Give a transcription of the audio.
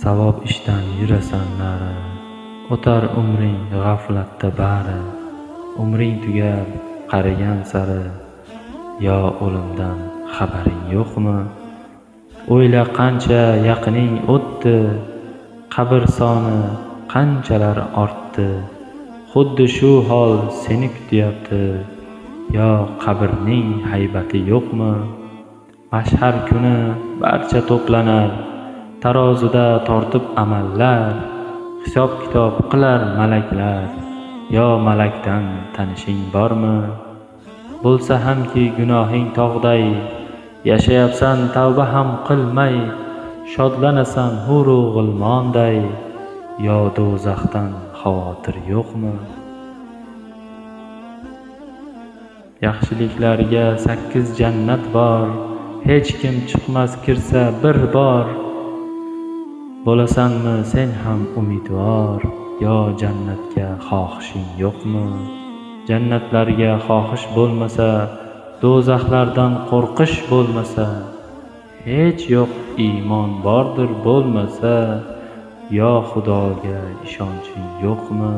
savob ishdan yurasan nari. O'tar umring g'aflatda bari. Umring tugar qarigan sari. Yo o'limdan xabaring yo'qmi? O'yla qancha yaqining o'tdi, qabr soni qanchalar ortdi. Xuddi shu hol seni kutyapti. Yo qabrning haybati yo'qmi? Mashhar kuni barcha to'planar, tarozida tortib amallar. Hisob kitob qilar malaklar. Yo malakdan tanishing bormi? Bo'lsa hamki gunohing tog'day, yashayapsan tavba ham qilmay. Shodlanasan huru g'ilmonday. Yo do'zaxdan xavotir yo'qmi? Yaxshiliklarga 8 jannat bor, hech kim chiqmas kirsa bir bor. Bo'lasanmi sen ham umidvor? Yo jannatga xohishing yo'qmi? Jannatlarga xohish bo'lmasa, do'zaxlardan qo'rqish bo'lmasa, hech yo'q iymon bordir bo'lmasa, yo Xudoga ishonching yo'qmi?